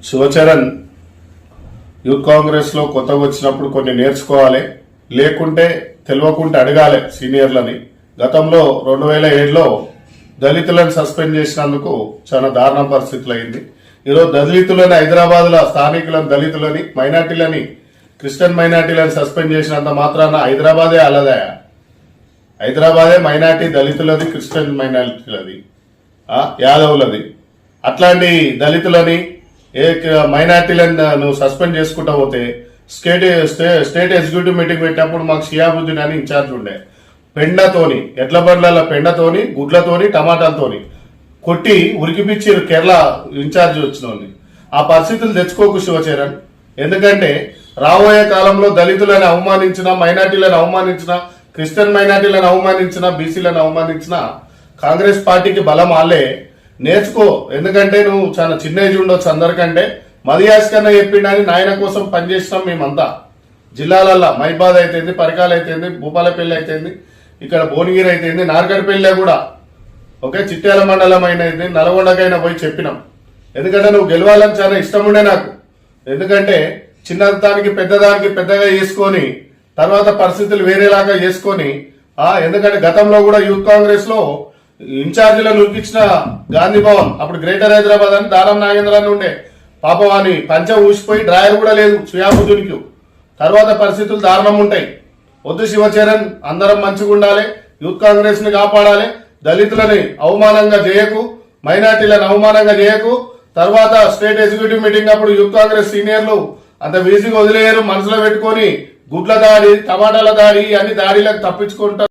Shivacharan youth Congress లో కొత్తగా వచ్చినప్పుడు కొన్ని నేర్చుకోవాలి, లేకుంటే తెలియకుంటే అడగాలి సీనియర్లని. గతంలో 2007లో దళితులను సస్పెండ్ చేసినందుకు చాలా దారుణ పరిస్థితులు అయింది. ఈరోజు దళితులని, హైదరాబాద్ లో స్థానికులను, దళితులని, మైనార్టీలని, క్రిస్టియన్ మైనార్టీలను సస్పెండ్ చేసినంత మాత్రాన హైదరాబాదే అలదాయా? హైదరాబాదే మైనార్టీ, దళితులది, క్రిస్టియన్ మైనార్టీలది, యాదవులది. అట్లాంటి దళితులని, మైనార్టీలను నువ్వు సస్పెండ్ చేసుకుంటా పోతే స్టేట్ ఎగ్జిక్యూటివ్ మీటింగ్ పెట్టినప్పుడు మాకు షియాబుద్దీన్ అని ఇన్ఛార్జ్ ఉండే, పెండతోని, ఎడ్ల బండ్ల పెండతోని, గుడ్లతోని, టమాటాలతోని కొట్టి ఉరికిపిచ్చిరు కేరళ ఇన్ఛార్జ్ వచ్చిన. ఆ పరిస్థితులు తెచ్చుకోకు శివచరణ్. ఎందుకంటే రాబోయే కాలంలో దళితులను అవమానించిన, మైనార్టీలను అవమానించిన, క్రిస్టియన్ మైనార్టీలను అవమానించిన, బీసీలను అవమానించిన కాంగ్రెస్ పార్టీకి బలం ఆలే. నేర్చుకో. ఎందుకంటే నువ్వు చాలా చిన్న ఏజ్ ఉండొచ్చు అందరికంటే. మదియాస్ కన్నా చెప్పిండని నాయన కోసం పనిచేసినాం మేమంతా. జిల్లాలల్లో మైబాద్ అయితేంది, పరికాలు అయితేంది, భూపాలపల్లి అయితేంది, ఇక్కడ భువనగిరి అయితేంది, నార్గడ్పల్లి కూడా, ఓకే, చిట్యాల మండలం అయినది, నల్గొండకైనా పోయి చెప్పినాం. ఎందుకంటే నువ్వు గెలవాలని చాలా ఇష్టం ఉండే నాకు. ఎందుకంటే చిన్నదానికి పెద్దదానికి పెద్దగా చేసుకొని తర్వాత పరిస్థితులు వేరేలాగా చేసుకొని, ఎందుకంటే గతంలో కూడా యూత్ కాంగ్రెస్ లో ఇన్ఛార్జీలను ఉరికించిన గాంధీ భవన్, అప్పుడు గ్రేటర్ హైదరాబాద్ అని దారం నాగేంద్ర అని ఉండే. పాపం అని పంచ ఊసిపోయి డ్రాయర్ కూడా లేదు సుయాబుద్దునికి. తర్వాత పరిస్థితులు దారుణం ఉంటాయి. వద్దు శివచరణ్, అందరం మంచిగా ఉండాలి, యూత్ కాంగ్రెస్ ని కాపాడాలి. దళితులని అవమానంగా చేయకు, మైనార్టీలను అవమానంగా చేయకు. తర్వాత స్టేట్ ఎగ్జిక్యూటివ్ మీటింగ్ అప్పుడు యూత్ కాంగ్రెస్ సీనియర్లు అంత ఈజీగా వదిలేయరు. మనసులో పెట్టుకొని గుడ్ల దాడి, టమాటాల దాడి, అన్ని దాడిలకు తప్పించుకుంటారు.